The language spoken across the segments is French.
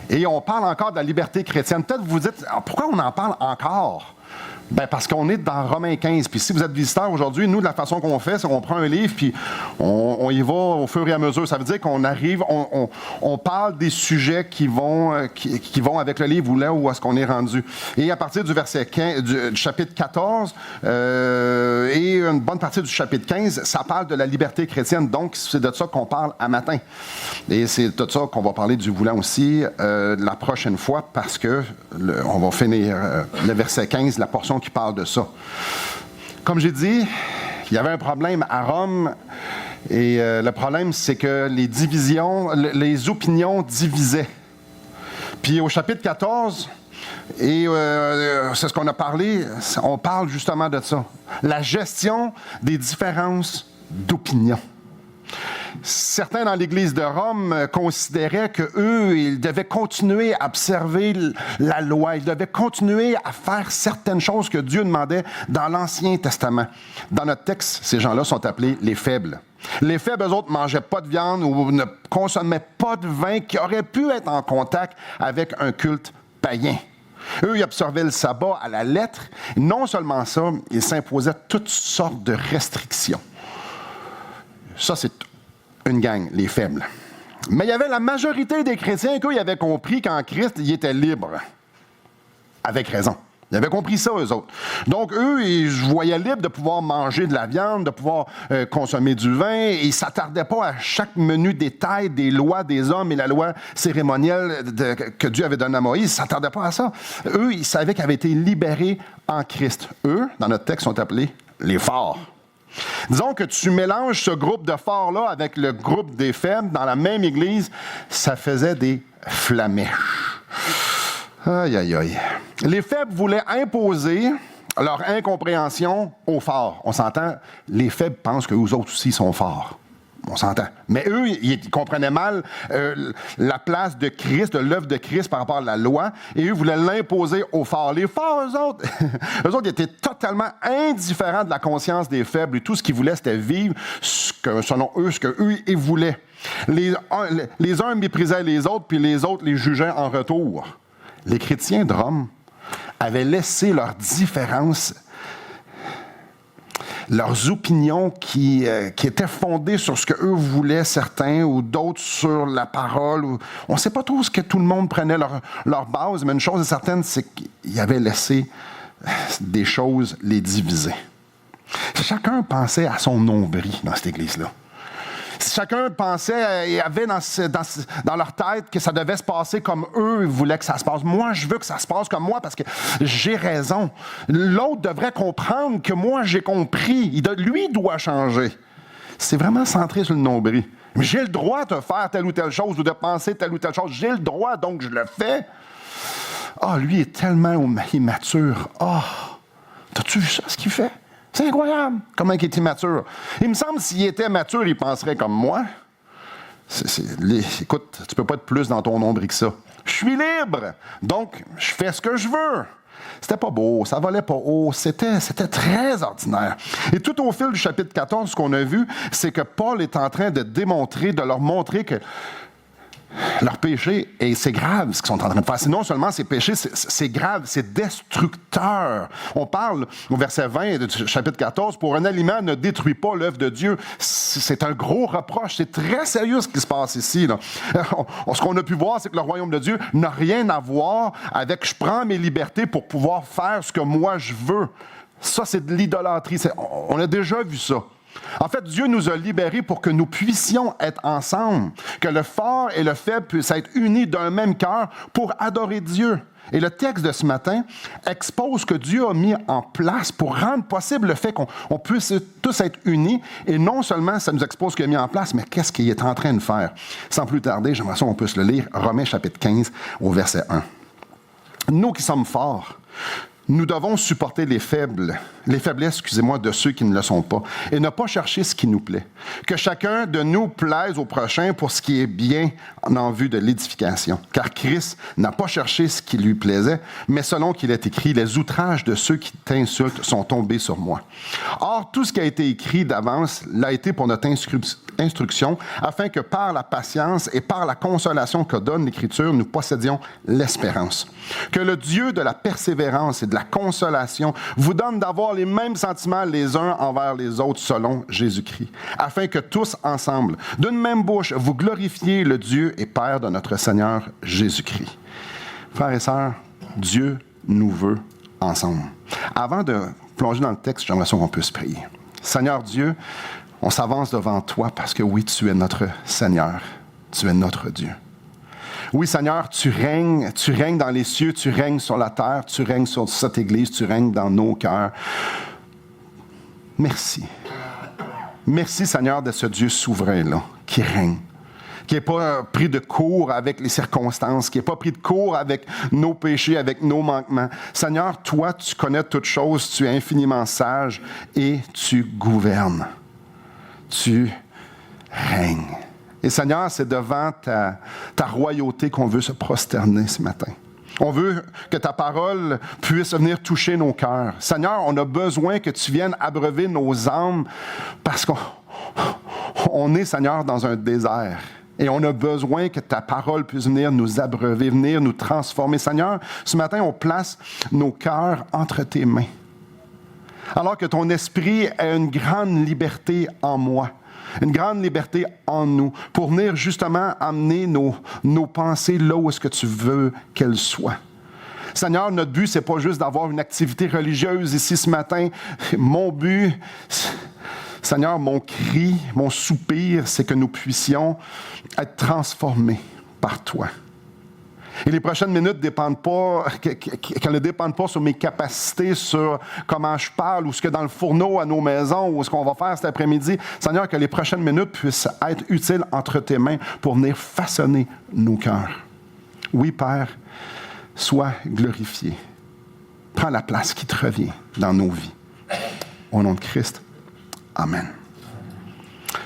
Et on parle encore de la liberté chrétienne. Peut-être vous vous dites, pourquoi on en parle encore? Ben parce qu'on est dans Romains 15. Puis si vous êtes visiteur aujourd'hui, nous, de la façon qu'on fait, c'est qu'on prend un livre, puis on y va au fur et à mesure. Ça veut dire qu'on arrive, on parle des sujets qui vont avec le livre ou là où est-ce qu'on est rendu. Et à partir du verset 15, du chapitre 14 et une bonne partie du chapitre 15, ça parle de la liberté chrétienne. Donc, c'est de ça qu'on parle à matin. Et c'est de ça qu'on va parler du voulant aussi la prochaine fois, parce que on va finir le verset 15, la portion qui parle de ça. Comme j'ai dit, il y avait un problème à Rome, et le problème, c'est que les opinions divisaient. Puis au chapitre 14, et c'est ce qu'on a parlé, on parle justement de ça. La gestion des différences d'opinion. Certains dans l'Église de Rome considéraient qu'eux, ils devaient continuer à observer la loi, ils devaient continuer à faire certaines choses que Dieu demandait dans l'Ancien Testament. Dans notre texte, ces gens-là sont appelés les faibles. Les faibles, eux autres, ne mangeaient pas de viande ou ne consommaient pas de vin qui aurait pu être en contact avec un culte païen. Eux, ils observaient le sabbat à la lettre. Non seulement ça, ils s'imposaient toutes sortes de restrictions. Ça, c'est une gang, les faibles. Mais il y avait la majorité des chrétiens qui avaient compris qu'en Christ, ils étaient libres. Avec raison. Ils avaient compris ça, eux autres. Donc, eux, ils se voyaient libres de pouvoir manger de la viande, de pouvoir consommer du vin, et ils ne s'attardaient pas à chaque menu détail des lois des hommes et la loi cérémonielle que Dieu avait donnée à Moïse. Ils ne s'attardaient pas à ça. Eux, ils savaient qu'ils avaient été libérés en Christ. Eux, dans notre texte, sont appelés les forts. Disons que tu mélanges ce groupe de forts-là avec le groupe des faibles dans la même église, ça faisait des flammèches. Aïe, aïe, aïe. Les faibles voulaient imposer leur incompréhension aux forts. On s'entend, les faibles pensent qu'eux autres aussi sont forts. On s'entend. Mais eux, ils comprenaient mal la place de Christ, de l'œuvre de Christ par rapport à la loi, et eux voulaient l'imposer aux forts. Les forts, eux autres, ils étaient totalement indifférents de la conscience des faibles, et tout ce qu'ils voulaient, c'était vivre selon eux, ce qu'eux, ils voulaient. Les uns méprisaient les autres, puis les autres les jugeaient en retour. Les chrétiens de Rome avaient laissé leurs différences, leurs opinions qui étaient fondées sur ce qu'eux voulaient, certains, ou d'autres sur la parole. On ne sait pas trop ce que tout le monde prenait leur base, mais une chose est certaine, c'est qu'ils avaient laissé des choses les diviser. Chacun pensait à son nombril dans cette église-là. Chacun pensait et avait dans leur tête que ça devait se passer comme eux voulaient que ça se passe. Moi, je veux que ça se passe comme moi parce que j'ai raison. L'autre devrait comprendre que moi, j'ai compris. Lui doit changer. C'est vraiment centré sur le nombril. Mais j'ai le droit de faire telle ou telle chose ou de penser telle ou telle chose. J'ai le droit, donc je le fais. Ah, lui est tellement immature. Ah, t'as-tu vu ça, ce qu'il fait? C'est incroyable, comment il est immature. Il me semble que s'il était mature, il penserait comme moi. Écoute, tu peux pas être plus dans ton nombril que ça. Je suis libre, donc je fais ce que je veux. C'était pas beau, ça volait pas haut, c'était très ordinaire. Et tout au fil du chapitre 14, ce qu'on a vu, c'est que Paul est en train de leur montrer que leur péché, et c'est grave ce qu'ils sont en train de faire. Non seulement c'est péché, c'est grave, c'est destructeur. On parle au verset 20 du chapitre 14, « Pour un aliment ne détruit pas l'œuvre de Dieu ». C'est un gros reproche, c'est très sérieux ce qui se passe ici. Là. Ce qu'on a pu voir, c'est que le royaume de Dieu n'a rien à voir avec « je prends mes libertés pour pouvoir faire ce que moi je veux ». Ça, c'est de l'idolâtrie. On a déjà vu ça. En fait, Dieu nous a libérés pour que nous puissions être ensemble, que le fort et le faible puissent être unis d'un même cœur pour adorer Dieu. Et le texte de ce matin expose ce que Dieu a mis en place pour rendre possible le fait qu'on puisse tous être unis. Et non seulement ça nous expose ce qu'il a mis en place, mais qu'est-ce qu'il est en train de faire. Sans plus tarder, j'aimerais ça qu'on puisse le lire, Romains chapitre 15 au verset 1. Nous qui sommes forts, nous devons supporter les faiblesses, de ceux qui ne le sont pas, et ne pas chercher ce qui nous plaît. Que chacun de nous plaise au prochain pour ce qui est bien en vue de l'édification. Car Christ n'a pas cherché ce qui lui plaisait, mais selon qu'il est écrit, les outrages de ceux qui t'insultent sont tombés sur moi. Or, tout ce qui a été écrit d'avance l'a été pour notre instruction, afin que par la patience et par la consolation que donne l'Écriture, nous possédions l'espérance. Que le Dieu de la persévérance et de la consolation vous donne d'avoir les mêmes sentiments les uns envers les autres selon Jésus-Christ, afin que tous ensemble, d'une même bouche, vous glorifiez le Dieu et Père de notre Seigneur Jésus-Christ. Frères et sœurs, Dieu nous veut ensemble. Avant de plonger dans le texte, j'aimerais qu'on puisse prier. Seigneur Dieu, on s'avance devant toi parce que oui, tu es notre Seigneur, tu es notre Dieu. Oui, Seigneur, tu règnes dans les cieux, tu règnes sur la terre, tu règnes sur cette Église, tu règnes dans nos cœurs. Merci. Merci, Seigneur, de ce Dieu souverain-là qui règne, qui n'est pas pris de court avec les circonstances, qui n'est pas pris de court avec nos péchés, avec nos manquements. Seigneur, toi, tu connais toutes choses, tu es infiniment sage et tu gouvernes. Tu règnes. Et Seigneur, c'est devant ta royauté qu'on veut se prosterner ce matin. On veut que ta parole puisse venir toucher nos cœurs. Seigneur, on a besoin que tu viennes abreuver nos âmes parce qu'on est, Seigneur, dans un désert. Et on a besoin que ta parole puisse venir nous abreuver, venir nous transformer. Seigneur, ce matin, on place nos cœurs entre tes mains. Alors que ton esprit a une grande liberté en moi, une grande liberté en nous, pour venir justement amener nos pensées là où est-ce que tu veux qu'elles soient. Seigneur, notre but, c'est pas juste d'avoir une activité religieuse ici ce matin. Mon but, Seigneur, mon cri, mon soupir, c'est que nous puissions être transformés par toi. Et les prochaines minutes qu'elles ne dépendent pas sur mes capacités, sur comment je parle, ou ce que dans le fourneau à nos maisons, ou ce qu'on va faire cet après-midi. Seigneur, que les prochaines minutes puissent être utiles entre tes mains pour venir façonner nos cœurs. Oui, Père, sois glorifié. Prends la place qui te revient dans nos vies. Au nom de Christ. Amen.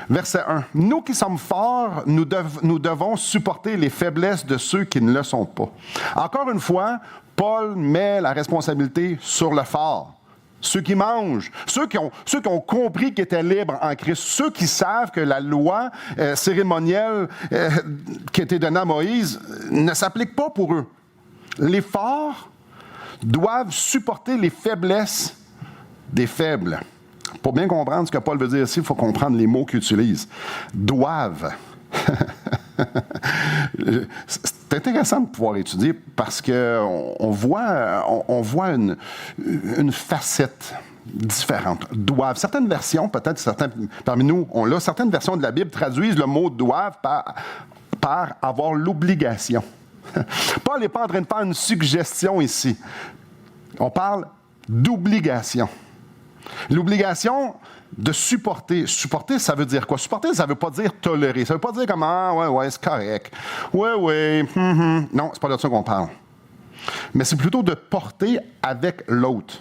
Verset 1. Nous qui sommes forts, nous devons supporter les faiblesses de ceux qui ne le sont pas. Encore une fois, Paul met la responsabilité sur le fort. Ceux qui mangent, ceux qui ont compris qu'ils étaient libres en Christ, ceux qui savent que la loi cérémonielle qui a été donnée à Moïse ne s'applique pas pour eux. Les forts doivent supporter les faiblesses des faibles. Pour bien comprendre ce que Paul veut dire ici, il faut comprendre les mots qu'il utilise. Doivent. C'est intéressant de pouvoir étudier parce qu'on voit une facette différente. Doivent. Certaines versions, peut-être certains parmi nous, certaines versions de la Bible traduisent le mot doivent par avoir l'obligation. Paul n'est pas en train de faire une suggestion ici. On parle d'obligation. L'obligation de supporter. Supporter, ça veut dire quoi? Supporter, ça ne veut pas dire tolérer. Ça ne veut pas dire comme « Ah, ouais, c'est correct. Ouais, Non, c'est pas de ça qu'on parle. Mais c'est plutôt de porter avec l'autre.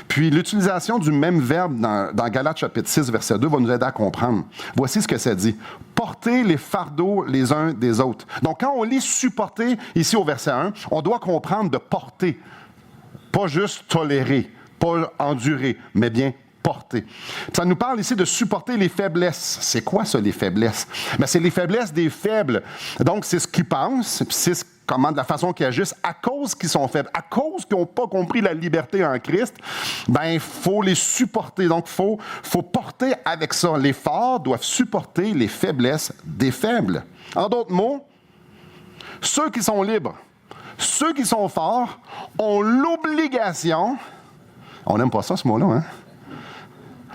Puis l'utilisation du même verbe dans Galates chapitre 6, verset 2 va nous aider à comprendre. Voici ce que ça dit. Porter les fardeaux les uns des autres. Donc, quand on lit supporter ici au verset 1, on doit comprendre de porter. Pas juste tolérer. Pas endurer, mais bien porter. Ça nous parle ici de supporter les faiblesses. C'est quoi ça, les faiblesses? Bien, c'est les faiblesses des faibles. Donc, c'est ce qu'ils pensent, puis c'est de la façon qu'ils agissent à cause qu'ils sont faibles, à cause qu'ils n'ont pas compris la liberté en Christ. Bien, il faut les supporter. Donc, il faut porter avec ça. Les forts doivent supporter les faiblesses des faibles. En d'autres mots, ceux qui sont libres, ceux qui sont forts ont l'obligation. On n'aime pas ça, ce mot-là, hein?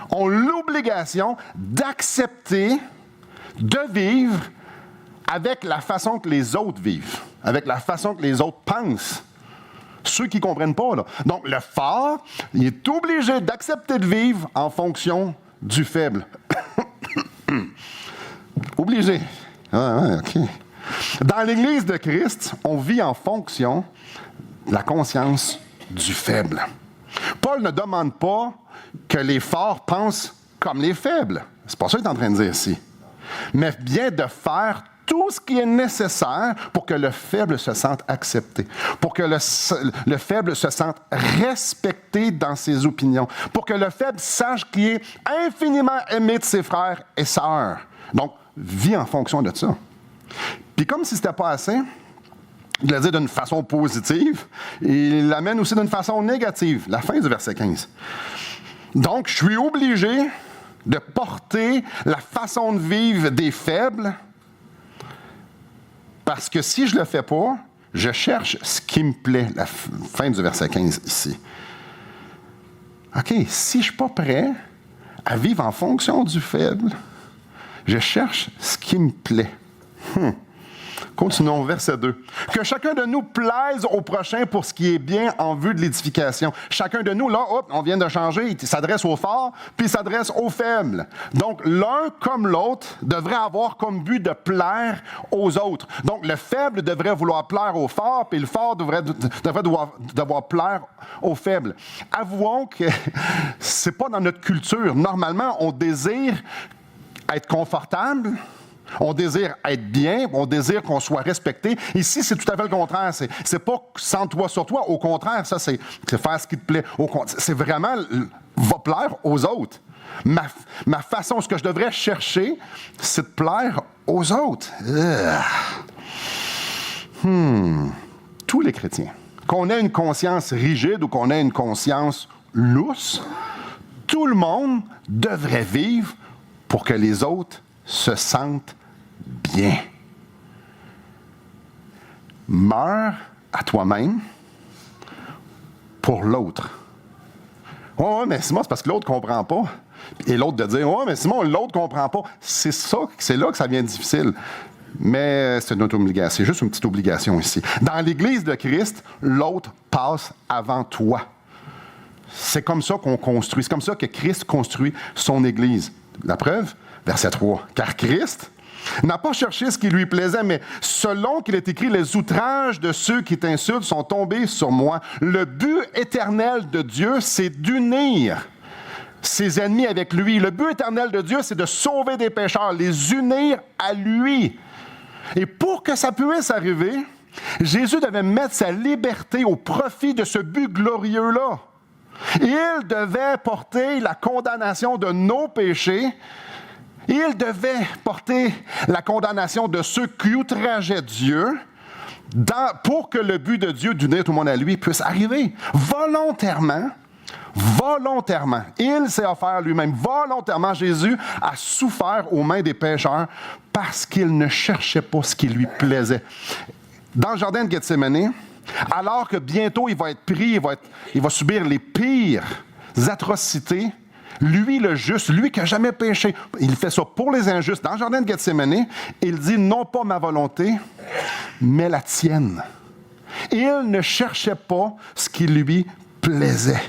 Ont l'obligation d'accepter de vivre avec la façon que les autres vivent, avec la façon que les autres pensent. Ceux qui ne comprennent pas, là. Donc, le fort, il est obligé d'accepter de vivre en fonction du faible. Obligé. OK. Dans l'Église de Christ, on vit en fonction de la conscience du faible. Paul ne demande pas que les forts pensent comme les faibles. C'est pas ça qu'il est en train de dire ici. Mais bien de faire tout ce qui est nécessaire pour que le faible se sente accepté, pour que le faible se sente respecté dans ses opinions, pour que le faible sache qu'il est infiniment aimé de ses frères et sœurs, Donc, vis en fonction de ça. Puis comme si ce n'était pas assez, il l'a dit d'une façon positive, et il l'amène aussi d'une façon négative. La fin du verset 15. Donc, je suis obligé de porter la façon de vivre des faibles, parce que si je ne le fais pas, je cherche ce qui me plaît. La fin du verset 15 ici. OK, si je ne suis pas prêt à vivre en fonction du faible, je cherche ce qui me plaît. Continuons, verset 2. Que chacun de nous plaise au prochain pour ce qui est bien en vue de l'édification. Chacun de nous, là, on vient de changer, il s'adresse aux forts, puis il s'adresse aux faibles. Donc, l'un comme l'autre devrait avoir comme but de plaire aux autres. Donc, le faible devrait vouloir plaire aux forts, puis le fort devrait devoir plaire aux faibles. Avouons que c'est pas dans notre culture. Normalement, on désire être confortable, on désire être bien, on désire qu'on soit respecté. Ici, c'est tout à fait le contraire. C'est pas centre-toi sur toi. Au contraire, ça, c'est faire ce qui te plaît. C'est vraiment, va plaire aux autres. Ma façon, ce que je devrais chercher, c'est de plaire aux autres. Tous les chrétiens, qu'on ait une conscience rigide ou qu'on ait une conscience lousse, tout le monde devrait vivre pour que les autres se sentent bien. Meurs à toi-même pour l'autre. Oh, mais Simon, c'est parce que l'autre ne comprend pas. Et l'autre de dire, oh, mais Simon, l'autre ne comprend pas. C'est là que ça devient difficile. Mais c'est notre obligation. C'est juste une petite obligation ici. Dans l'Église de Christ, l'autre passe avant toi. C'est comme ça qu'on construit. C'est comme ça que Christ construit son Église. La preuve, verset 3. Car Christ n'a pas cherché ce qui lui plaisait, mais selon qu'il est écrit, les outrages de ceux qui t'insultent sont tombés sur moi. Le but éternel de Dieu, c'est d'unir ses ennemis avec lui. Le but éternel de Dieu, c'est de sauver des pécheurs, les unir à lui. Et pour que ça puisse arriver, Jésus devait mettre sa liberté au profit de ce but glorieux-là. Il devait porter la condamnation de nos péchés. Il devait porter la condamnation de ceux qui outrageaient Dieu pour que le but de Dieu d'unir tout le monde à lui puisse arriver. Volontairement, il s'est offert lui-même. Volontairement, Jésus a souffert aux mains des pécheurs parce qu'il ne cherchait pas ce qui lui plaisait. Dans le jardin de Gethsémani, alors que bientôt il va être pris, il va subir les pires atrocités, lui le juste, lui qui n'a jamais péché, il fait ça pour les injustes. Dans le jardin de Gethsémani, il dit non pas ma volonté, mais la tienne. Il ne cherchait pas ce qui lui plaisait.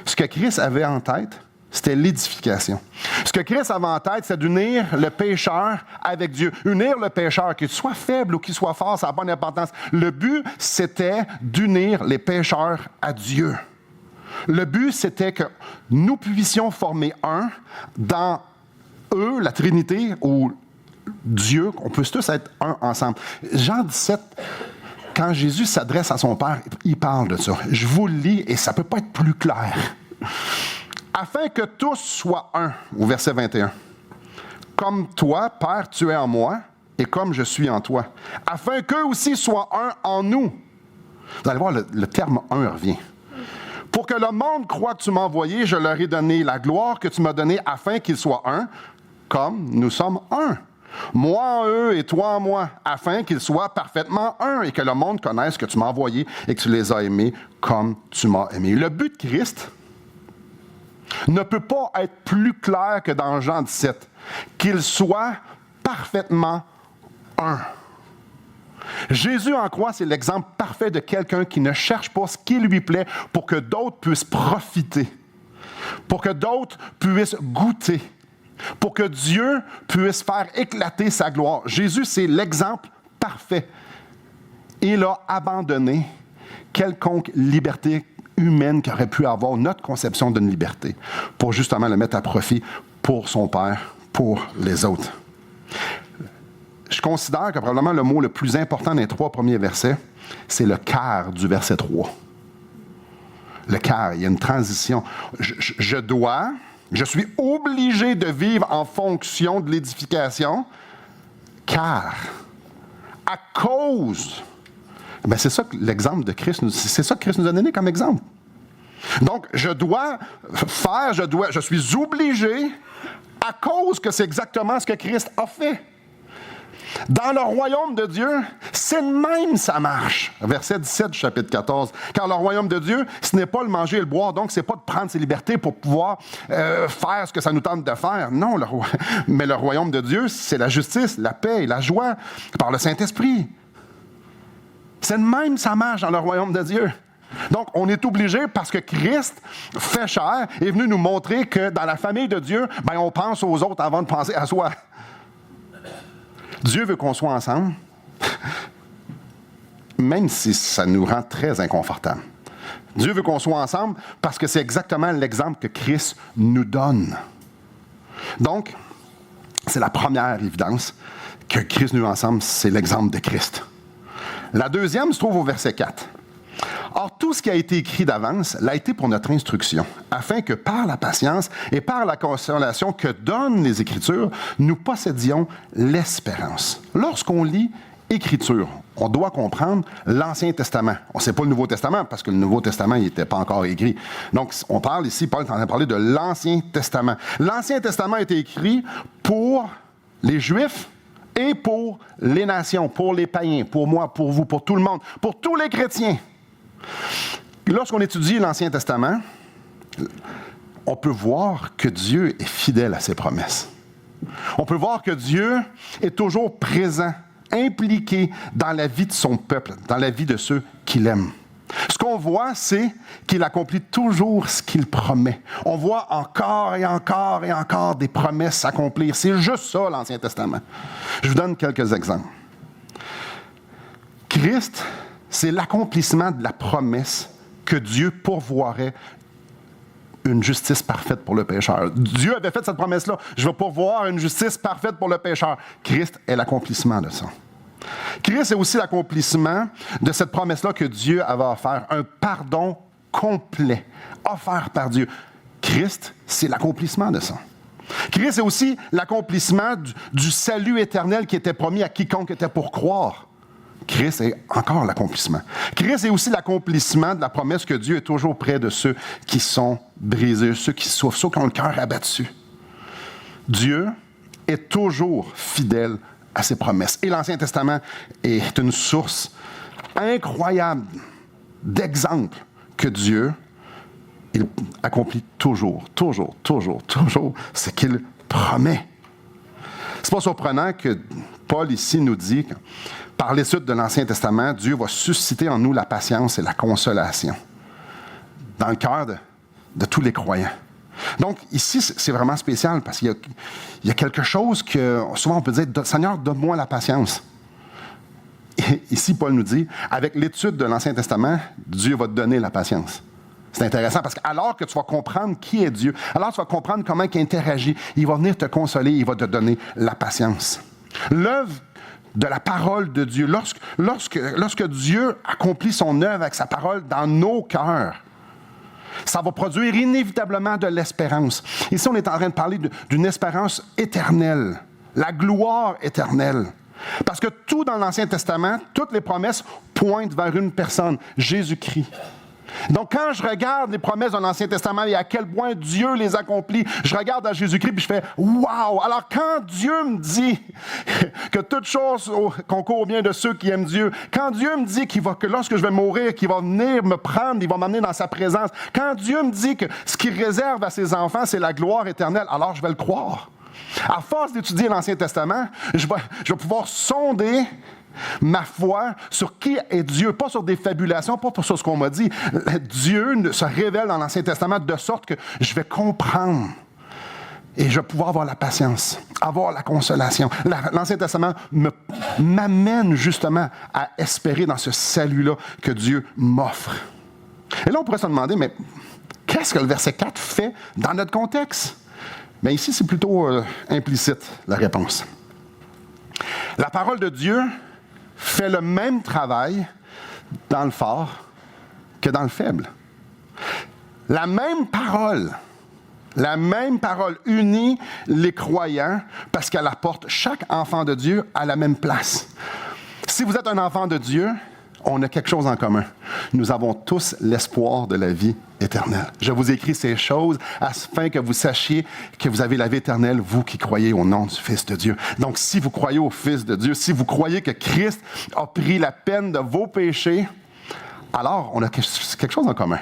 Ce que Christ avait en tête, c'était l'édification. Ce que Christ avait en tête, c'est d'unir le pécheur avec Dieu. Unir le pécheur, qu'il soit faible ou qu'il soit fort, ça n'a pas d'importance. Le but, c'était d'unir les pécheurs à Dieu. Le but, c'était que nous puissions former un dans eux, la Trinité, ou Dieu, qu'on puisse tous être un ensemble. Jean 17, quand Jésus s'adresse à son Père, il parle de ça. Je vous le lis et ça ne peut pas être plus clair. Afin que tous soient un, au verset 21. Comme toi, Père, tu es en moi, et comme je suis en toi. Afin qu'eux aussi soient un en nous. Vous allez voir, le terme « un » revient. Pour que le monde croie que tu m'as envoyé, je leur ai donné la gloire que tu m'as donnée afin qu'ils soient un, comme nous sommes un. Moi en eux et toi en moi, afin qu'ils soient parfaitement un et que le monde connaisse que tu m'as envoyé et que tu les as aimés comme tu m'as aimé. Le but de Christ ne peut pas être plus clair que dans Jean 17, qu'il soit parfaitement un. Jésus en croix, c'est l'exemple parfait de quelqu'un qui ne cherche pas ce qui lui plaît pour que d'autres puissent profiter, pour que d'autres puissent goûter, pour que Dieu puisse faire éclater sa gloire. Jésus, c'est l'exemple parfait. Il a abandonné quelconque liberté humaine qu'aurait pu avoir notre conception d'une liberté pour justement le mettre à profit pour son Père, pour les autres. Je considère que probablement le mot le plus important des 3 premiers versets, c'est le car du verset 3. Le car, il y a une transition. Je dois Je suis obligé de vivre en fonction de l'édification, car à cause, c'est ça que l'exemple de Christ, c'est ça que Christ nous a donné comme exemple. Donc, je suis obligé à cause que c'est exactement ce que Christ a fait. Dans le royaume de Dieu, c'est de même ça marche. Verset 17 du chapitre 14. Car le royaume de Dieu, ce n'est pas le manger et le boire, donc ce n'est pas de prendre ses libertés pour pouvoir faire ce que ça nous tente de faire. Non, mais le royaume de Dieu, c'est la justice, la paix et la joie par le Saint-Esprit. C'est de même ça marche dans le royaume de Dieu. Donc, on est obligé, parce que Christ fait chair, est venu nous montrer que dans la famille de Dieu, on pense aux autres avant de penser à soi. Dieu veut qu'on soit ensemble, même si ça nous rend très inconfortable. Dieu veut qu'on soit ensemble parce que c'est exactement l'exemple que Christ nous donne. Donc, c'est la première évidence que Christ nous ensemble, c'est l'exemple de Christ. La deuxième se trouve au verset 4. Or, tout ce qui a été écrit d'avance l'a été pour notre instruction, afin que par la patience et par la consolation que donnent les Écritures, nous possédions l'espérance. Lorsqu'on lit Écriture, on doit comprendre l'Ancien Testament. On ne sait pas le Nouveau Testament, parce que le Nouveau Testament n'était pas encore écrit. Donc, on parle ici, Paul est en train de parler de l'Ancien Testament. L'Ancien Testament a été écrit pour les Juifs et pour les nations, pour les païens, pour moi, pour vous, pour tout le monde, pour tous les chrétiens. Lorsqu'on étudie l'Ancien Testament, on peut voir que Dieu est fidèle à ses promesses. On peut voir que Dieu est toujours présent, impliqué dans la vie de son peuple, dans la vie de ceux qu'il aime. Ce qu'on voit, c'est qu'il accomplit toujours ce qu'il promet. On voit encore et encore et encore des promesses s'accomplir. C'est juste ça, l'Ancien Testament. Je vous donne quelques exemples. Christ, c'est l'accomplissement de la promesse que Dieu pourvoirait une justice parfaite pour le pécheur. Dieu avait fait cette promesse-là. Je vais pourvoir une justice parfaite pour le pécheur. Christ est l'accomplissement de ça. Christ est aussi l'accomplissement de cette promesse-là que Dieu avait offert, un pardon complet, offert par Dieu. Christ, c'est l'accomplissement de ça. Christ est aussi l'accomplissement du salut éternel qui était promis à quiconque était pour croire. Christ est encore l'accomplissement. Christ est aussi l'accomplissement de la promesse que Dieu est toujours près de ceux qui sont brisés, ceux qui souffrent, ceux qui ont le cœur abattu. Dieu est toujours fidèle à ses promesses. Et l'Ancien Testament est une source incroyable d'exemples que Dieu il accomplit toujours ce qu'il promet. C'est pas surprenant que Paul ici nous dit que par l'étude de l'Ancien Testament, Dieu va susciter en nous la patience et la consolation dans le cœur de tous les croyants. Donc, ici, c'est vraiment spécial parce qu'il y a quelque chose que, souvent on peut dire, Seigneur, donne-moi la patience. Et ici, Paul nous dit, avec l'étude de l'Ancien Testament, Dieu va te donner la patience. C'est intéressant parce que alors que tu vas comprendre qui est Dieu, alors tu vas comprendre comment il interagit, il va venir te consoler, il va te donner la patience. L'œuvre de la parole de Dieu, lorsque Dieu accomplit son œuvre avec sa parole dans nos cœurs, ça va produire inévitablement de l'espérance. Ici, on est en train de parler d'une espérance éternelle, la gloire éternelle. Parce que tout dans l'Ancien Testament, toutes les promesses pointent vers une personne, Jésus-Christ. Donc, quand je regarde les promesses de l'Ancien Testament et à quel point Dieu les accomplit, je regarde à Jésus-Christ et je fais « Wow! » Alors, quand Dieu me dit que toute chose concourt au bien de ceux qui aiment Dieu, quand Dieu me dit que lorsque je vais mourir, qu'il va venir me prendre, il va m'emmener dans sa présence, quand Dieu me dit que ce qu'il réserve à ses enfants, c'est la gloire éternelle, alors je vais le croire. À force d'étudier l'Ancien Testament, je vais pouvoir sonder ma foi sur qui est Dieu, pas sur des fabulations, pas sur ce qu'on m'a dit. Dieu se révèle dans l'Ancien Testament de sorte que je vais comprendre et je vais pouvoir avoir la patience, avoir la consolation. L'Ancien Testament m'amène justement à espérer dans ce salut-là que Dieu m'offre. Et là, on pourrait se demander, mais qu'est-ce que le verset 4 fait dans notre contexte? Bien, ici, c'est plutôt implicite, la réponse. La parole de Dieu fait le même travail dans le fort que dans le faible. La même parole La même parole unit les croyants parce qu'elle apporte chaque enfant de Dieu à la même place. Si vous êtes un enfant de Dieu, on a quelque chose en commun. Nous avons tous l'espoir de la vie éternelle. Je vous écris ces choses afin que vous sachiez que vous avez la vie éternelle, vous qui croyez au nom du Fils de Dieu. Donc, si vous croyez au Fils de Dieu, si vous croyez que Christ a pris la peine de vos péchés, alors on a quelque chose en commun.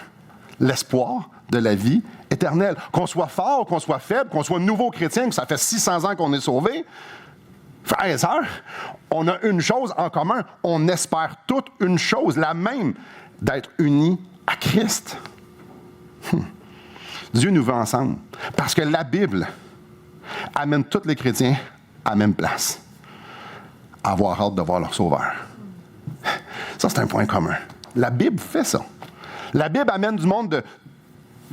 L'espoir de la vie éternelle. Qu'on soit fort, qu'on soit faible, qu'on soit nouveau chrétien, que ça fait 600 ans qu'on est sauvé, frères et sœurs, on a une chose en commun. On espère toute une chose, la même, d'être unis à Christ. Dieu nous veut ensemble. Parce que la Bible amène tous les chrétiens à la même place. Avoir hâte de voir leur Sauveur. Ça, c'est un point commun. La Bible fait ça. La Bible amène du monde de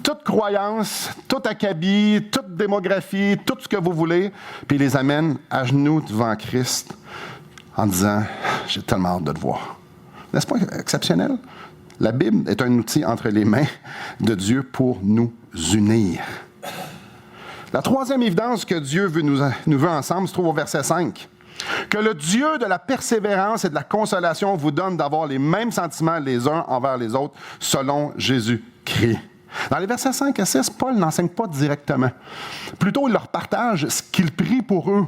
toute croyance, tout acabit, toute démographie, tout ce que vous voulez, puis les amène à genoux devant Christ en disant « J'ai tellement hâte de te voir ». N'est-ce pas exceptionnel? La Bible est un outil entre les mains de Dieu pour nous unir. La troisième évidence que Dieu nous veut ensemble se trouve au verset 5. Que le Dieu de la persévérance et de la consolation vous donne d'avoir les mêmes sentiments les uns envers les autres selon Jésus-Christ. Dans les versets 5 à 6, Paul n'enseigne pas directement. Plutôt, il leur partage ce qu'il prie pour eux.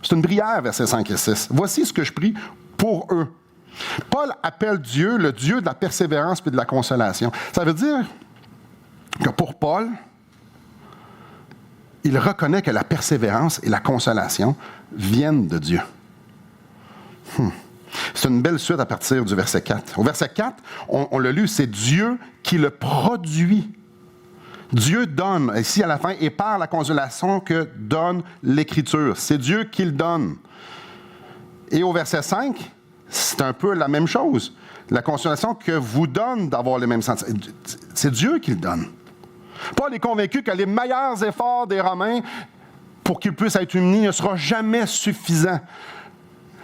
C'est une prière, versets 5 et 6. Voici ce que je prie pour eux. Paul appelle Dieu le Dieu de la persévérance et de la consolation. Ça veut dire que pour Paul, il reconnaît que la persévérance et la consolation viennent de Dieu. C'est une belle suite à partir du verset 4. Au verset 4, on l'a lu, c'est Dieu qui le produit. Dieu donne, ici à la fin, et par la consolation que donne l'Écriture. C'est Dieu qui le donne. Et au verset 5, c'est un peu la même chose. La consolation que vous donne d'avoir les mêmes sentiments. C'est Dieu qui le donne. Paul est convaincu que les meilleurs efforts des Romains pour qu'ils puissent être unis ne seront jamais suffisants.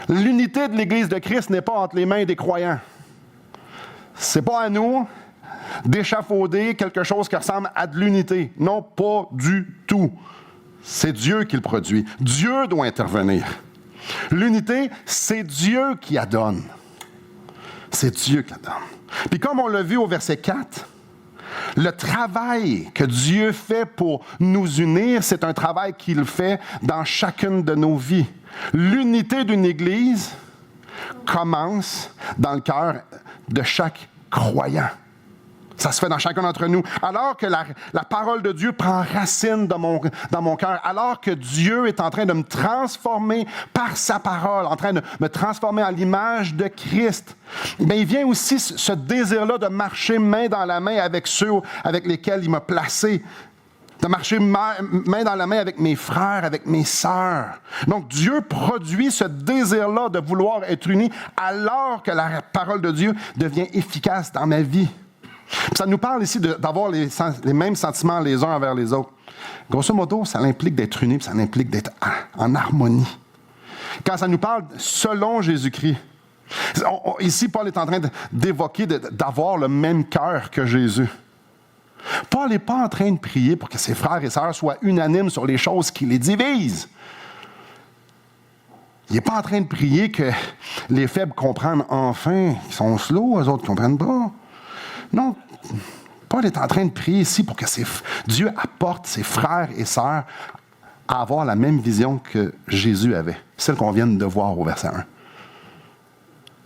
L'unité de l'Église de Christ n'est pas entre les mains des croyants. C'est pas à nous d'échafauder quelque chose qui ressemble à de l'unité. Non, pas du tout. C'est Dieu qui le produit. Dieu doit intervenir. L'unité, c'est Dieu qui la donne. C'est Dieu qui la donne. Puis comme on l'a vu au verset 4, le travail que Dieu fait pour nous unir, c'est un travail qu'il fait dans chacune de nos vies. L'unité d'une Église commence dans le cœur de chaque croyant. Ça se fait dans chacun d'entre nous. Alors que la parole de Dieu prend racine dans mon cœur, alors que Dieu est en train de me transformer par sa parole, en train de me transformer en l'image de Christ, bien, il vient aussi ce désir-là de marcher main dans la main avec ceux avec lesquels il m'a placé, de marcher main dans la main avec mes frères, avec mes sœurs. Donc, Dieu produit ce désir-là de vouloir être uni alors que la parole de Dieu devient efficace dans ma vie. Ça nous parle ici d'avoir les mêmes sentiments les uns envers les autres. Grosso modo, ça implique d'être unis, ça implique d'être en harmonie. Quand ça nous parle selon Jésus-Christ, ici, Paul est en train d'évoquer d'avoir le même cœur que Jésus. Paul n'est pas en train de prier pour que ses frères et sœurs soient unanimes sur les choses qui les divisent. Il n'est pas en train de prier que les faibles comprennent enfin. Ils sont slow, eux autres ne comprennent pas. Non, Paul est en train de prier ici pour que Dieu apporte ses frères et sœurs à avoir la même vision que Jésus avait, celle qu'on vient de voir au verset 1.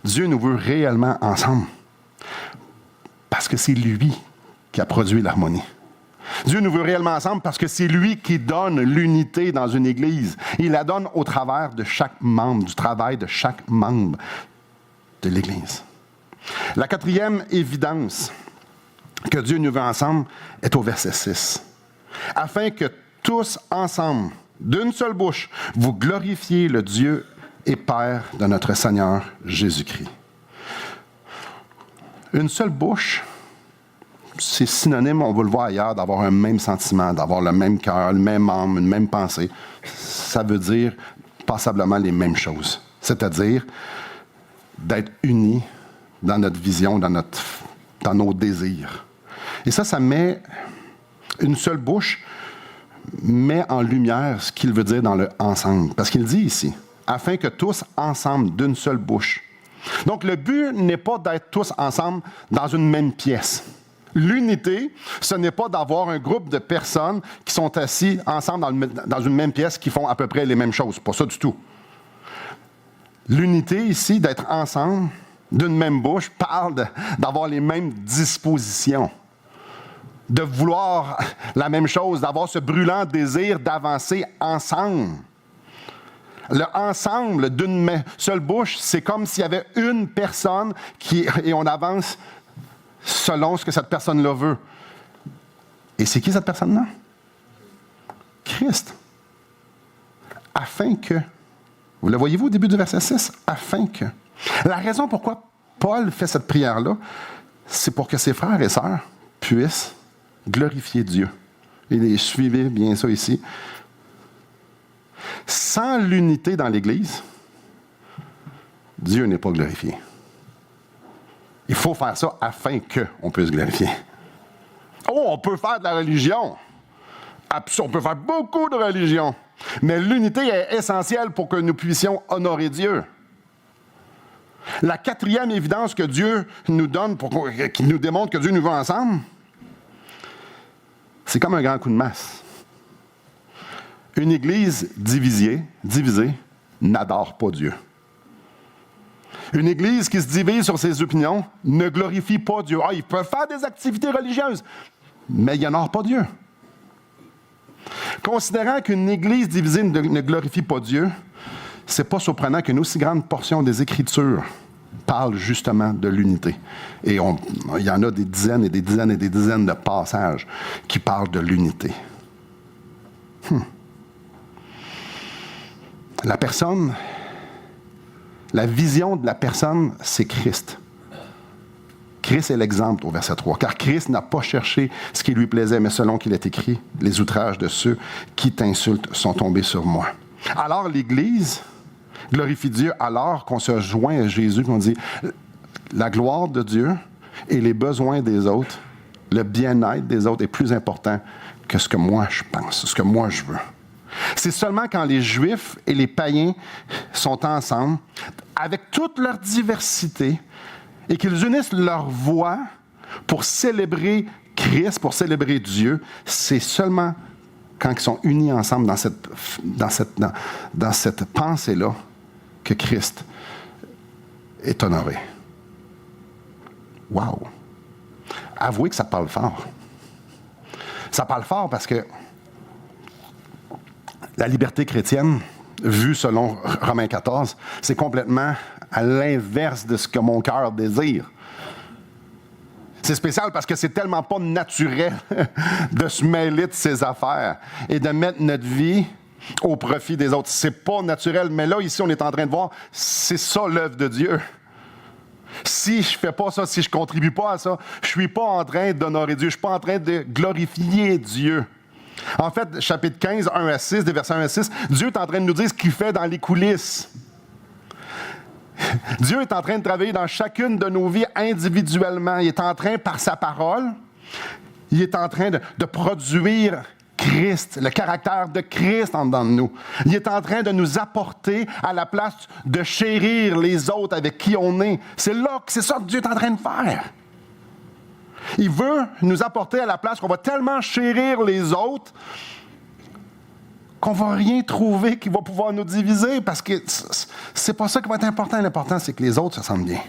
Dieu nous veut réellement ensemble parce que c'est lui qui a produit l'harmonie. Dieu nous veut réellement ensemble parce que c'est lui qui donne l'unité dans une Église. Il la donne au travers de chaque membre, du travail de chaque membre de l'Église. La quatrième évidence que Dieu nous veut ensemble est au verset 6. Afin que tous ensemble, d'une seule bouche, vous glorifiez le Dieu et Père de notre Seigneur Jésus-Christ. Une seule bouche, c'est synonyme, on va le voir ailleurs, d'avoir un même sentiment, d'avoir le même cœur, le même âme, une même pensée. Ça veut dire passablement les mêmes choses. C'est-à-dire d'être unis dans notre vision, dans nos désirs. Et ça met une seule bouche. met en lumière ce qu'il veut dire dans le « ensemble ». Parce qu'il dit ici, afin que tous ensemble, d'une seule bouche. Donc, le but n'est pas d'être tous ensemble dans une même pièce. L'unité, ce n'est pas d'avoir un groupe de personnes qui sont assis ensemble dans une même pièce qui font à peu près les mêmes choses. Pas ça du tout. L'unité ici, d'être ensemble, d'une même bouche, parle d'avoir les mêmes dispositions, de vouloir la même chose, d'avoir ce brûlant désir d'avancer ensemble. Le ensemble d'une seule bouche, c'est comme s'il y avait une personne et on avance selon ce que cette personne-là veut. Et c'est qui cette personne-là? Christ. Afin que, vous le voyez-vous au début du verset 6? Afin que. La raison pourquoi Paul fait cette prière-là, c'est pour que ses frères et sœurs puissent glorifier Dieu. Et suivez bien ça ici. Sans l'unité dans l'Église, Dieu n'est pas glorifié. Il faut faire ça afin qu'on puisse glorifier. Oh, on peut faire de la religion. On peut faire beaucoup de religion. Mais l'unité est essentielle pour que nous puissions honorer Dieu. La quatrième évidence que Dieu nous donne, qui nous démontre que Dieu nous veut ensemble, c'est comme un grand coup de masse. Une Église divisée n'adore pas Dieu. Une Église qui se divise sur ses opinions ne glorifie pas Dieu. Ah, ils peuvent faire des activités religieuses, mais ils n'honorent pas Dieu. Considérant qu'une Église divisée ne glorifie pas Dieu, c'est pas surprenant qu'une aussi grande portion des Écritures parle justement de l'unité. Et il y en a des dizaines et des dizaines et des dizaines de passages qui parlent de l'unité. La vision de la personne, c'est Christ. Christ est l'exemple au verset 3. Car Christ n'a pas cherché ce qui lui plaisait, mais selon qu'il est écrit, les outrages de ceux qui t'insultent sont tombés sur moi. Alors l'Église glorifie Dieu alors qu'on se joint à Jésus, qu'on dit la gloire de Dieu et les besoins des autres, le bien-être des autres est plus important que ce que moi je pense, ce que moi je veux. C'est seulement quand les Juifs et les païens sont ensemble, avec toute leur diversité, et qu'ils unissent leur voix pour célébrer Christ, pour célébrer Dieu, c'est seulement quand ils sont unis ensemble dans cette pensée-là que Christ est honoré. Wow! Avouez que ça parle fort. Ça parle fort parce que la liberté chrétienne, vue selon Romains 14, c'est complètement à l'inverse de ce que mon cœur désire. C'est spécial parce que c'est tellement pas naturel de se mêler de ses affaires et de mettre notre vie au profit des autres. C'est pas naturel, mais là, ici, on est en train de voir, c'est ça l'œuvre de Dieu. Si je fais pas ça, si je contribue pas à ça, je suis pas en train d'honorer Dieu, je suis pas en train de glorifier Dieu. En fait, chapitre 15, 1 à 6, des versets 1 à 6, Dieu est en train de nous dire ce qu'il fait dans les coulisses. Dieu est en train de travailler dans chacune de nos vies individuellement. Il est en train, par sa parole, il est en train de produire Christ, le caractère de Christ en dedans de nous. Il est en train de nous apporter à la place de chérir les autres avec qui on est. C'est ça que Dieu est en train de faire. Il veut nous apporter à la place qu'on va tellement chérir les autres qu'on ne va rien trouver qui va pouvoir nous diviser parce que c'est pas ça qui va être important. L'important, c'est que les autres se sentent bien.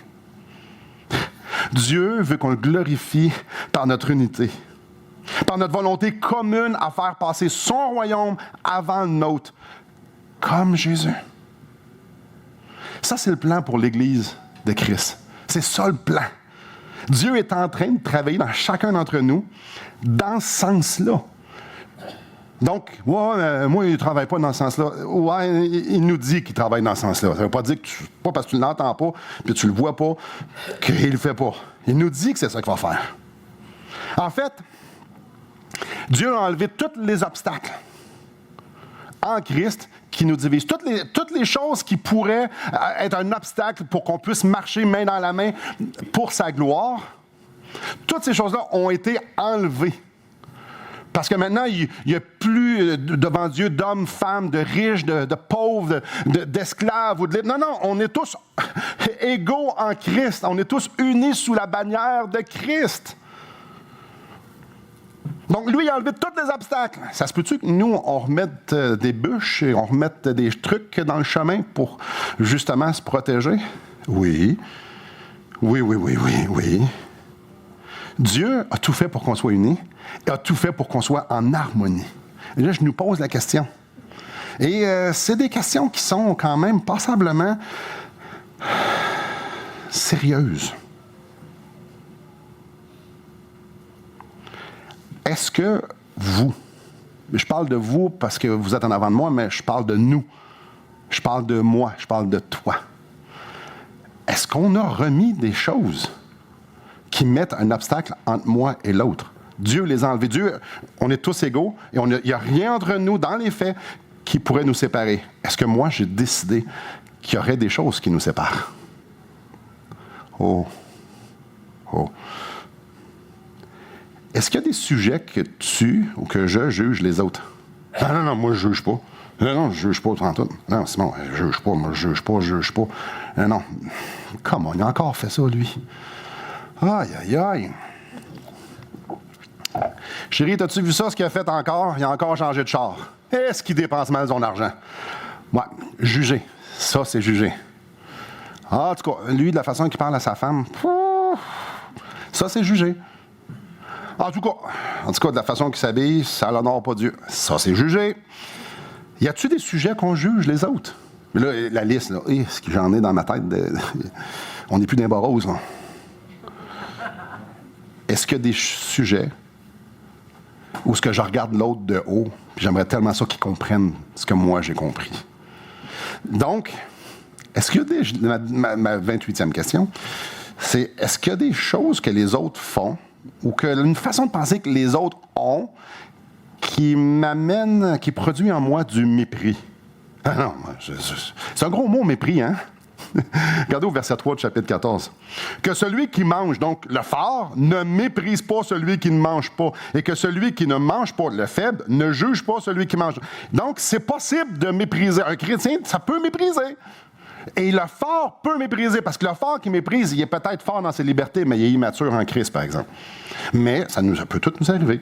Dieu veut qu'on le glorifie par notre unité, par notre volonté commune à faire passer son royaume avant le nôtre, comme Jésus. Ça, c'est le plan pour l'Église de Christ. C'est ça le plan. Dieu est en train de travailler dans chacun d'entre nous dans ce sens-là. Donc, moi, il ne travaille pas dans ce sens-là. Ouais, il nous dit qu'il travaille dans ce sens-là. Ça ne veut pas dire que pas parce que tu ne l'entends pas, puis tu ne le vois pas, qu'il ne le fait pas. Il nous dit que c'est ça qu'il va faire. En fait, Dieu a enlevé tous les obstacles en Christ qui nous divisent. Toutes les choses qui pourraient être un obstacle pour qu'on puisse marcher main dans la main pour sa gloire, toutes ces choses-là ont été enlevées Parce que maintenant, il n'y a plus devant Dieu d'hommes, femmes, de riches, de pauvres, d'esclaves ou de libres. Non, on est tous égaux en Christ. On est tous unis sous la bannière de Christ. Donc, lui, il a enlevé tous les obstacles. Ça se peut-tu que nous, on remette des bûches et on remette des trucs dans le chemin pour justement se protéger? Oui. Oui. Dieu a tout fait pour qu'on soit unis et a tout fait pour qu'on soit en harmonie. Et là, je nous pose la question. Et c'est des questions qui sont quand même passablement sérieuses. Est-ce que vous, je parle de vous parce que vous êtes en avant de moi, mais je parle de nous, je parle de moi, je parle de toi. Est-ce qu'on a remis des choses qui mettent un obstacle entre moi et l'autre? Dieu les a enlevés. Dieu, on est tous égaux et il n'y a rien entre nous, dans les faits, qui pourrait nous séparer. Est-ce que moi, j'ai décidé qu'il y aurait des choses qui nous séparent? Oh. Est-ce qu'il y a des sujets que tu ou que je juge les autres? Non, moi, je ne juge pas. Non, je ne juge pas en tout. Non, Simon, je ne juge pas, moi, je ne juge pas. Non. Comment, il a encore fait ça, lui? Aïe. Chérie, t'as-tu vu ça, ce qu'il a fait encore? Il a encore changé de char. Est-ce qu'il dépense mal son argent? Ouais, juger. Ça, c'est juger. En tout cas, lui, de la façon qu'il parle à sa femme, ça, c'est juger. En tout cas, de la façon qu'il s'habille, ça n'honore pas Dieu. Ça, c'est juger. Y a-tu des sujets qu'on juge les autres? Mais là, la liste, là, ce que j'en ai dans ma tête, on n'est plus d'un rose, là. Est-ce qu'il y a des sujets où est-ce que je regarde l'autre de haut, puis j'aimerais tellement ça qu'il comprenne ce que moi j'ai compris? Donc, est-ce qu'il y a ma 28e question, c'est est-ce qu'il y a des choses que les autres font ou une façon de penser que les autres ont qui produit en moi du mépris? Ah non, c'est un gros mot, mépris, hein? Regardez au verset 3 du chapitre 14. Que celui qui mange, donc le fort, ne méprise pas celui qui ne mange pas. Et que celui qui ne mange pas, le faible, ne juge pas celui qui mange. Donc, c'est possible de mépriser. Un chrétien, ça peut mépriser. Et le fort peut mépriser, parce que le fort qui méprise, il est peut-être fort dans ses libertés, mais il est immature en Christ, par exemple. Mais ça peut tout nous arriver.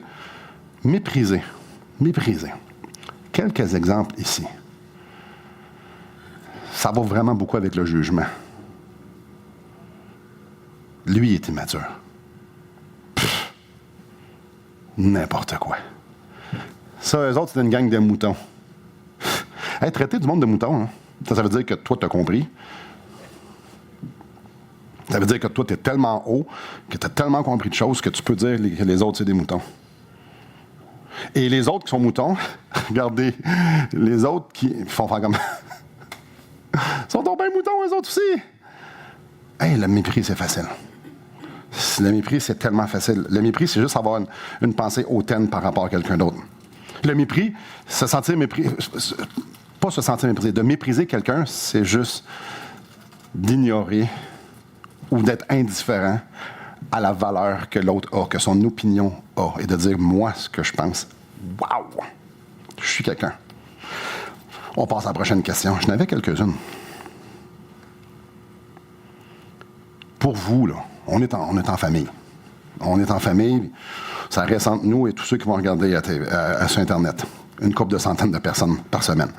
Mépriser. Quelques exemples ici. Ça va vraiment beaucoup avec le jugement. Lui, il est immature. N'importe quoi. Ça, eux autres, c'est une gang de moutons. Traiter du monde de moutons, hein? Ça veut dire que toi, tu as compris. Ça veut dire que toi, tu es tellement haut, que tu as tellement compris de choses que tu peux dire que les autres, c'est des moutons. Et les autres qui sont moutons, regardez, les autres qui font faire comme... sont donc bien moutons, eux autres aussi. Hey, le mépris, c'est facile. Le mépris, c'est tellement facile. Le mépris, c'est juste avoir une pensée hautaine par rapport à quelqu'un d'autre. Le mépris, se sentir mépris... Pas se sentir méprisé. De mépriser quelqu'un, c'est juste d'ignorer ou d'être indifférent à la valeur que l'autre a, que son opinion a, et de dire, moi, ce que je pense. Wow! Je suis quelqu'un. On passe à la prochaine question. Je n'avais quelques-unes. Pour vous, là, on est en famille. On est en famille. Ça reste entre nous et tous ceux qui vont regarder sur Internet. Une couple de centaines de personnes par semaine.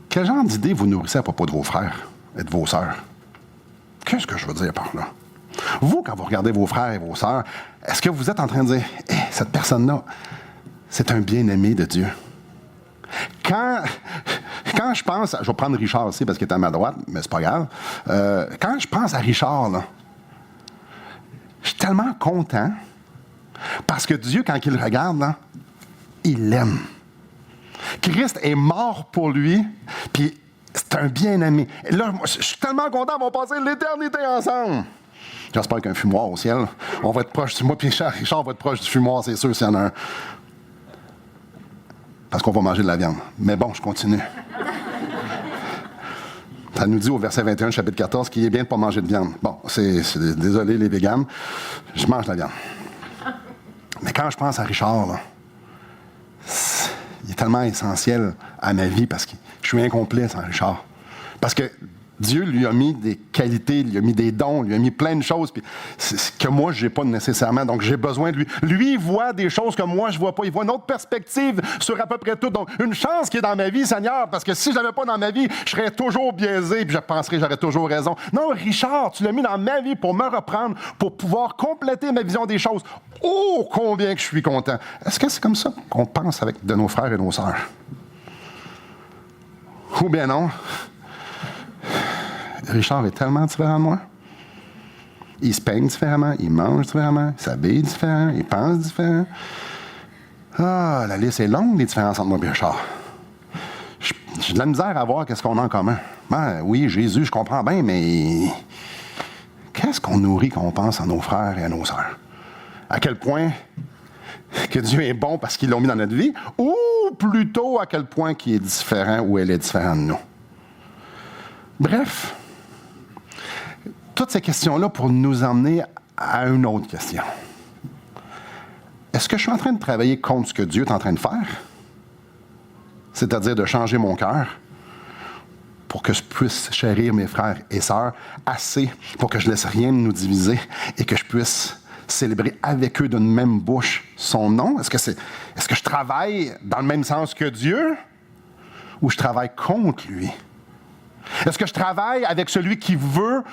Quel genre d'idées vous nourrissez à propos de vos frères et de vos sœurs? Qu'est-ce que je veux dire par là? Vous, quand vous regardez vos frères et vos sœurs, est-ce que vous êtes en train de dire « cette personne-là, c'est un bien-aimé de Dieu ». Quand je pense... Je vais prendre Richard aussi parce qu'il est à ma droite, mais c'est pas grave. Quand je pense à Richard, là, je suis tellement content parce que Dieu, quand il le regarde, là, il l'aime. Christ est mort pour lui, puis c'est un bien-aimé. Et là, moi, je suis tellement content, on va passer l'éternité ensemble. J'espère qu'un fumoir au ciel. On va être proche, moi et Richard va être proche du fumoir, c'est sûr, s'il y en a un. Parce qu'on va manger de la viande. Mais bon, je continue. Ça nous dit au verset 21, chapitre 14, qu'il est bien de ne pas manger de viande. Bon, désolé les véganes, je mange la viande. Mais quand je pense à Richard, là, il est tellement essentiel à ma vie parce que je suis incomplet sans Richard. Parce que Dieu lui a mis des qualités, lui a mis des dons, lui a mis plein de choses puis que moi, je n'ai pas nécessairement. Donc, j'ai besoin de lui. Lui, il voit des choses que moi, je ne vois pas. Il voit une autre perspective sur à peu près tout. Donc, une chance qui est dans ma vie, Seigneur, parce que si je ne l'avais pas dans ma vie, je serais toujours biaisé puis je penserais que j'aurais toujours raison. Non, Richard, tu l'as mis dans ma vie pour me reprendre, pour pouvoir compléter ma vision des choses. Oh, combien que je suis content. Est-ce que c'est comme ça qu'on pense avec de nos frères et nos sœurs? Ou bien non? Richard est tellement différent de moi. Il se peigne différemment, il mange différemment, il s'habille différemment, il pense différent. Ah, la liste est longue, les différences entre moi et Richard. J'ai de la misère à voir qu'est-ce qu'on a en commun. Ben, oui, Jésus, je comprends bien, mais qu'est-ce qu'on nourrit quand on pense à nos frères et à nos sœurs? À quel point que Dieu est bon parce qu'il l'a mis dans notre vie, ou plutôt à quel point qu'il est différent ou elle est différente de nous? Bref, toutes ces questions-là pour nous emmener à une autre question. Est-ce que je suis en train de travailler contre ce que Dieu est en train de faire? C'est-à-dire de changer mon cœur pour que je puisse chérir mes frères et sœurs assez pour que je ne laisse rien nous diviser et que je puisse célébrer avec eux d'une même bouche son nom? Est-ce que je travaille dans le même sens que Dieu ou je travaille contre lui? Est-ce que je travaille avec celui qui veut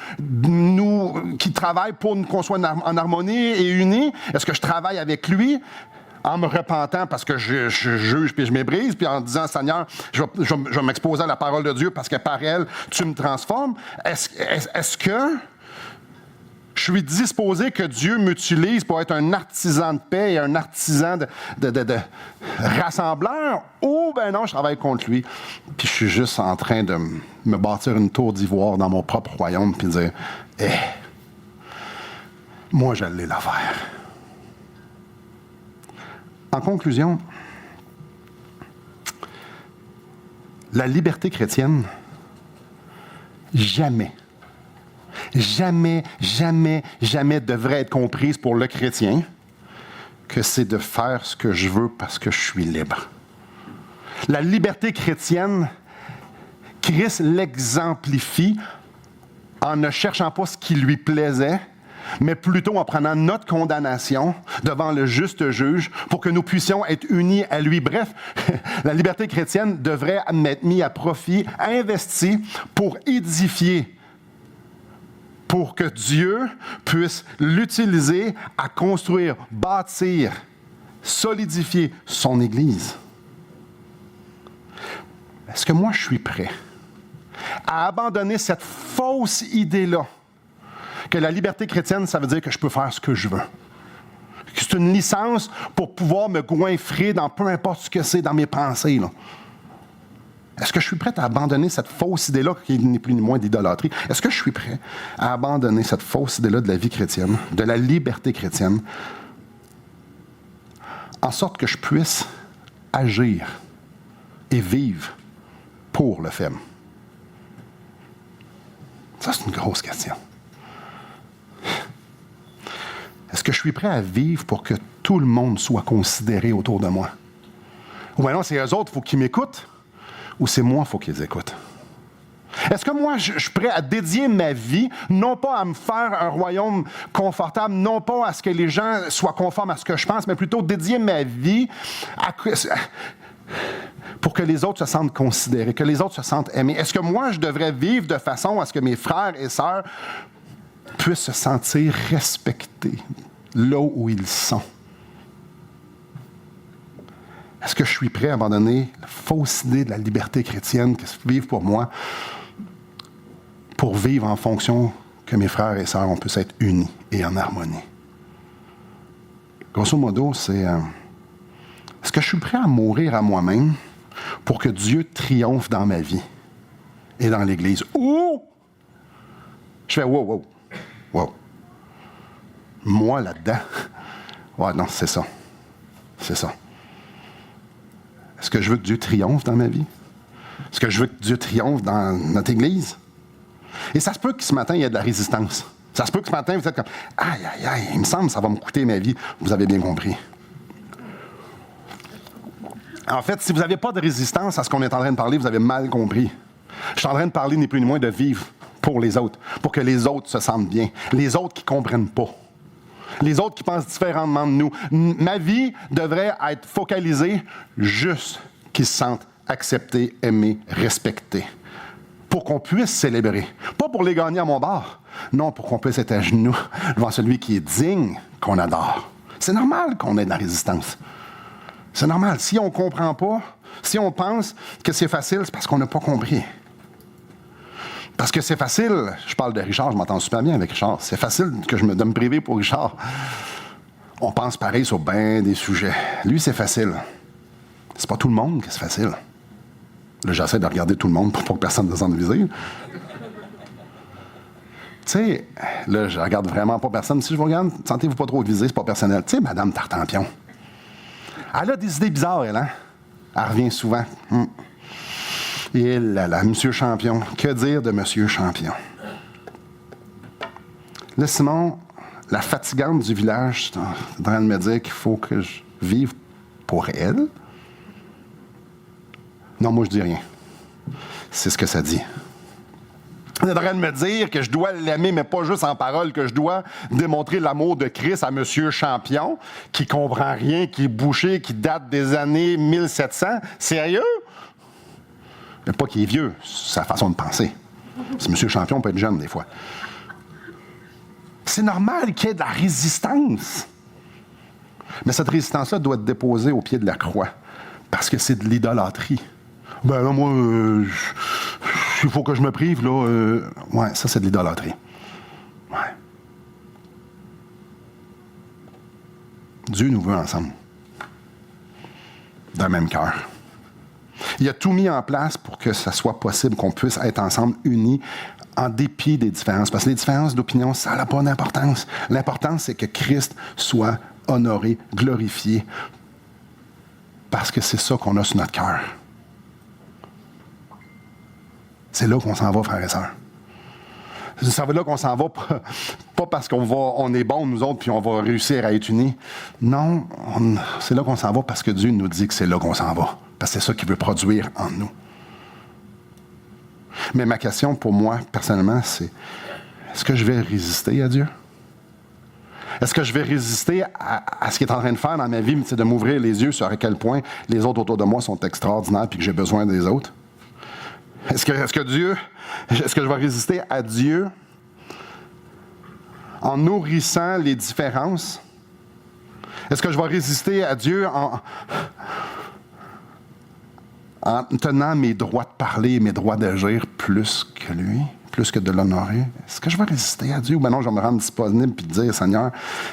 qui travaille pour qu'on soit en harmonie et unis? Est-ce que je travaille avec lui en me repentant parce que je juge puis je mébrise, puis en disant, Seigneur, je vais m'exposer à la parole de Dieu parce que par elle, tu me transformes? Est-ce que je suis disposé que Dieu m'utilise pour être un artisan de paix et un artisan de rassembleur? Ou ben non, je travaille contre lui. Puis je suis juste en train de me bâtir une tour d'ivoire dans mon propre royaume puis dire, moi, je l'ai l'affaire. En conclusion, la liberté chrétienne, jamais devrait être comprise pour le chrétien que c'est de faire ce que je veux parce que je suis libre. La liberté chrétienne, Christ l'exemplifie en ne cherchant pas ce qui lui plaisait, mais plutôt en prenant notre condamnation devant le juste juge pour que nous puissions être unis à lui. Bref, la liberté chrétienne devrait être mise à profit, investie pour édifier, pour que Dieu puisse l'utiliser à construire, bâtir, solidifier son Église. Est-ce que moi, je suis prêt à abandonner cette fausse idée-là que la liberté chrétienne, ça veut dire que je peux faire ce que je veux? Que c'est une licence pour pouvoir me goinfrer dans peu importe ce que c'est dans mes pensées, là. Est-ce que je suis prêt à abandonner cette fausse idée-là, qui n'est plus ni moins d'idolâtrie? Est-ce que je suis prêt à abandonner cette fausse idée-là de la vie chrétienne, de la liberté chrétienne, en sorte que je puisse agir et vivre pour le faible? Ça, c'est une grosse question. Est-ce que je suis prêt à vivre pour que tout le monde soit considéré autour de moi? Ou bien non, c'est eux autres, il faut qu'ils m'écoutent, ou c'est moi, il faut qu'ils écoutent? Est-ce que moi, je suis prêt à dédier ma vie, non pas à me faire un royaume confortable, non pas à ce que les gens soient conformes à ce que je pense, mais plutôt dédier ma vie pour que les autres se sentent considérés, que les autres se sentent aimés? Est-ce que moi, je devrais vivre de façon à ce que mes frères et sœurs puissent se sentir respectés là où ils sont? Est-ce que je suis prêt à abandonner la fausse idée de la liberté chrétienne que c'est vivre pour moi, pour vivre en fonction que mes frères et sœurs, on puisse être unis et en harmonie? Grosso modo, c'est est-ce que je suis prêt à mourir à moi-même pour que Dieu triomphe dans ma vie et dans l'Église? Ou je fais wow. Moi là-dedans? Ouais, non, c'est ça. C'est ça. Est-ce que je veux que Dieu triomphe dans ma vie? Est-ce que je veux que Dieu triomphe dans notre Église? Et ça se peut que ce matin, il y ait de la résistance. Ça se peut que ce matin, vous êtes comme « Aïe, aïe, aïe, il me semble que ça va me coûter ma vie. » Vous avez bien compris. En fait, si vous n'avez pas de résistance à ce qu'on est en train de parler, vous avez mal compris. Je suis en train de parler ni plus ni moins de vivre pour les autres, pour que les autres se sentent bien, les autres qui ne comprennent pas, les autres qui pensent différemment de nous. Ma vie devrait être focalisée juste qu'ils se sentent acceptés, aimés, respectés, pour qu'on puisse célébrer. Pas pour les gagner à mon bar, non, pour qu'on puisse être à genoux devant celui qui est digne qu'on adore. C'est normal qu'on ait de la résistance. C'est normal. Si on ne comprend pas, si on pense que c'est facile, c'est parce qu'on n'a pas compris. Parce que c'est facile, je parle de Richard, je m'entends super bien avec Richard, c'est facile de me priver pour Richard. On pense pareil sur bien des sujets. Lui, c'est facile. C'est pas tout le monde que c'est facile. Là, j'essaie de regarder tout le monde pour pas que personne ne se sente visé. Tu sais, là, je regarde vraiment pas personne. Si je vous regarde, sentez-vous pas trop visé, c'est pas personnel. Tu sais, Madame Tartampion. Elle a des idées bizarres, elle, hein? Elle revient souvent. Et là, Monsieur Champion. Que dire de Monsieur Champion? Là, Simon, la fatigante du village, est en train de me dire qu'il faut que je vive pour elle. Non, moi, je dis rien. C'est ce que ça dit. Elle est en train de me dire que je dois l'aimer, mais pas juste en parole, que je dois démontrer l'amour de Christ à Monsieur Champion, qui comprend rien, qui est bouché, qui date des années 1700. Sérieux? Mais pas qu'il est vieux, c'est sa façon de penser. C'est Monsieur Champion peut être jeune, des fois. C'est normal qu'il y ait de la résistance. Mais cette résistance-là doit être déposée au pied de la croix, parce que c'est de l'idolâtrie. Ben là, moi, il faut que je me prive, là. Ouais, ça, c'est de l'idolâtrie. Ouais. Dieu nous veut ensemble. D'un même cœur. Il a tout mis en place pour que ça soit possible, qu'on puisse être ensemble unis en dépit des différences. Parce que les différences d'opinion, ça n'a pas d'importance. L'important, c'est que Christ soit honoré, glorifié, parce que c'est ça qu'on a sur notre cœur. C'est là qu'on s'en va, frères et sœurs. C'est là qu'on s'en va, pas parce on est bons, nous autres, puis on va réussir à être unis. Non, c'est là qu'on s'en va parce que Dieu nous dit que c'est là qu'on s'en va. Parce que c'est ça qu'il veut produire en nous. Mais ma question pour moi, personnellement, c'est est-ce que je vais résister à Dieu? Est-ce que je vais résister à ce qu'il est en train de faire dans ma vie, c'est de m'ouvrir les yeux sur à quel point les autres autour de moi sont extraordinaires et que j'ai besoin des autres? Est-ce que je vais résister à Dieu en nourrissant les différences? Est-ce que je vais résister à Dieu en tenant mes droits de parler et mes droits d'agir plus que lui, plus que de l'honorer? Est-ce que je vais résister à Dieu ou bien non, je vais me rendre disponible et dire, Seigneur,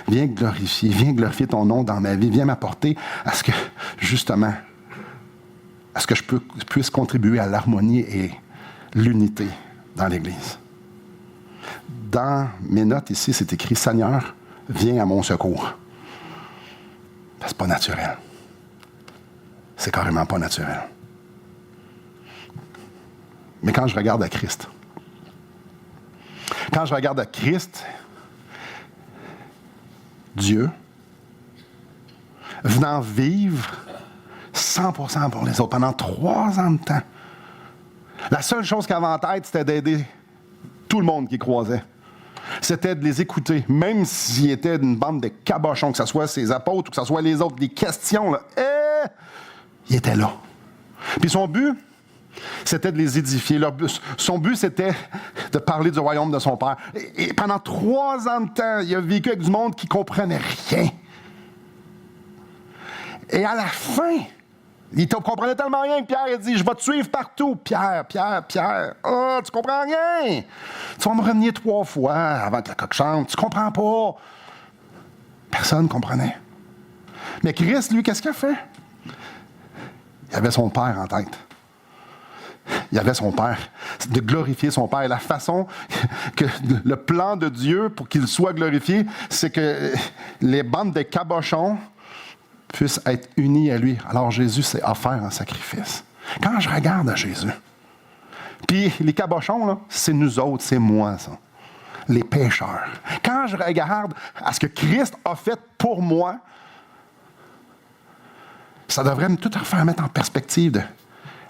viens glorifier ton nom dans ma vie, viens m'apporter à ce que, justement, à ce que je puisse contribuer à l'harmonie et l'unité dans l'Église. Dans mes notes ici, c'est écrit, Seigneur, viens à mon secours. C'est pas naturel. C'est carrément pas naturel. Mais quand je regarde à Christ, Dieu, venant vivre 100% pour les autres pendant 3 ans de temps, la seule chose qu'il avait en tête, c'était d'aider tout le monde qui croisait. C'était de les écouter, même s'ils étaient d'une bande de cabochons, que ce soit ses apôtres ou que ce soit les autres, des questions, là, il était là. Puis son but, c'était de les édifier. Son but, c'était de parler du royaume de son Père. Et pendant 3 ans de temps, il a vécu avec du monde qui ne comprenait rien. Et à la fin, il ne comprenait tellement rien que Pierre a dit, je vais te suivre partout. Pierre, tu comprends rien. Tu vas me renier 3 fois avant que la coque chante. Tu comprends pas. Personne ne comprenait. Mais Christ, lui, qu'est-ce qu'il a fait? Il avait son Père en tête. Il avait son Père, de glorifier son Père. Et la façon que le plan de Dieu pour qu'il soit glorifié, c'est que les bandes de cabochons puissent être unis à lui. Alors Jésus s'est offert en sacrifice. Quand je regarde à Jésus, Puis les cabochons, là, c'est nous autres, c'est moi, ça. Les pécheurs. Quand je regarde à ce que Christ a fait pour moi, ça devrait tout faire mettre en perspective de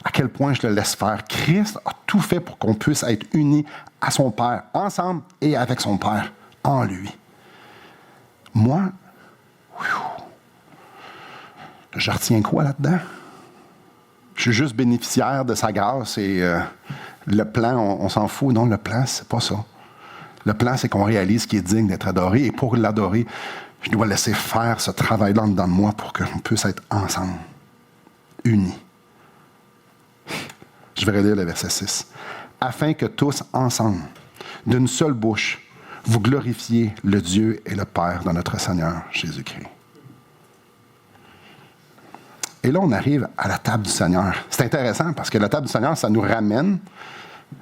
à quel point je le laisse faire. Christ a tout fait pour qu'on puisse être unis à son Père, ensemble et avec son Père, en lui. Moi, je retiens quoi là-dedans? Je suis juste bénéficiaire de sa grâce et le plan, on s'en fout. Non, le plan, c'est pas ça. Le plan, c'est qu'on réalise qu'il est digne d'être adoré. Et pour l'adorer, je dois laisser faire ce travail-là en dedans de moi pour qu'on puisse être ensemble, unis. Je vais relire le verset 6. Afin que tous ensemble, d'une seule bouche, vous glorifiez le Dieu et le Père de notre Seigneur Jésus-Christ. Et là, on arrive à la table du Seigneur. C'est intéressant parce que la table du Seigneur, ça nous ramène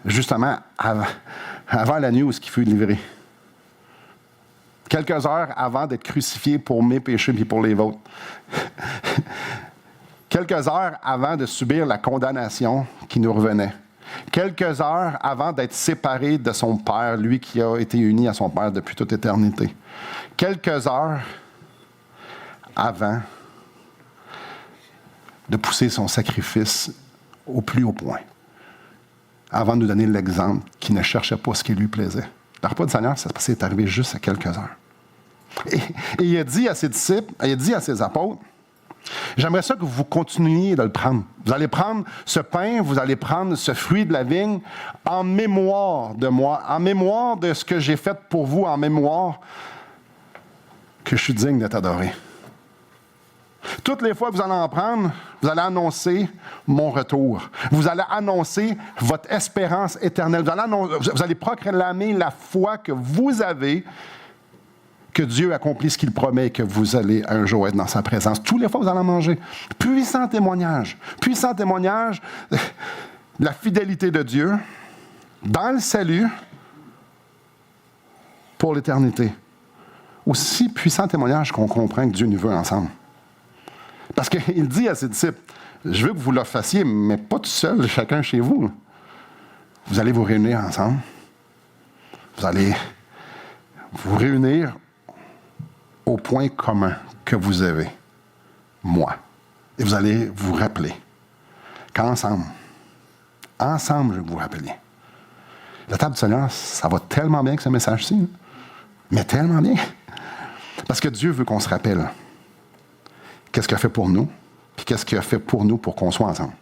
justement avant la nuit où il fut livré. Quelques heures avant d'être crucifié pour mes péchés et pour les vôtres. Quelques heures avant de subir la condamnation qui nous revenait. Quelques heures avant d'être séparé de son Père, lui qui a été uni à son Père depuis toute éternité. Quelques heures avant de pousser son sacrifice au plus haut point. Avant de nous donner l'exemple qui ne cherchait pas ce qui lui plaisait. Le repas du Seigneur, ça est arrivé juste à quelques heures. Et il a dit à ses disciples, il a dit à ses apôtres, j'aimerais ça que vous continuiez de le prendre. Vous allez prendre ce pain, vous allez prendre ce fruit de la vigne en mémoire de moi, en mémoire de ce que j'ai fait pour vous, en mémoire que je suis digne d'être adoré. Toutes les fois que vous allez en prendre, vous allez annoncer mon retour. Vous allez annoncer votre espérance éternelle. Vous allez proclamer la foi que vous avez, que Dieu accomplit ce qu'il promet et que vous allez un jour être dans sa présence. Tous les fois que vous allez en manger. Puissant témoignage de la fidélité de Dieu dans le salut pour l'éternité. Aussi puissant témoignage qu'on comprend que Dieu nous veut ensemble. Parce qu'il dit à ses disciples, je veux que vous le fassiez, mais pas tout seul, chacun chez vous. Vous allez vous réunir ensemble. Vous allez vous réunir au point commun que vous avez, moi. Et vous allez vous rappeler qu'ensemble, je vais vous rappeler. La table du Seigneur, ça va tellement bien que ce message-ci, hein? Mais tellement bien. Parce que Dieu veut qu'on se rappelle qu'est-ce qu'il a fait pour nous, puis qu'est-ce qu'il a fait pour nous pour qu'on soit ensemble.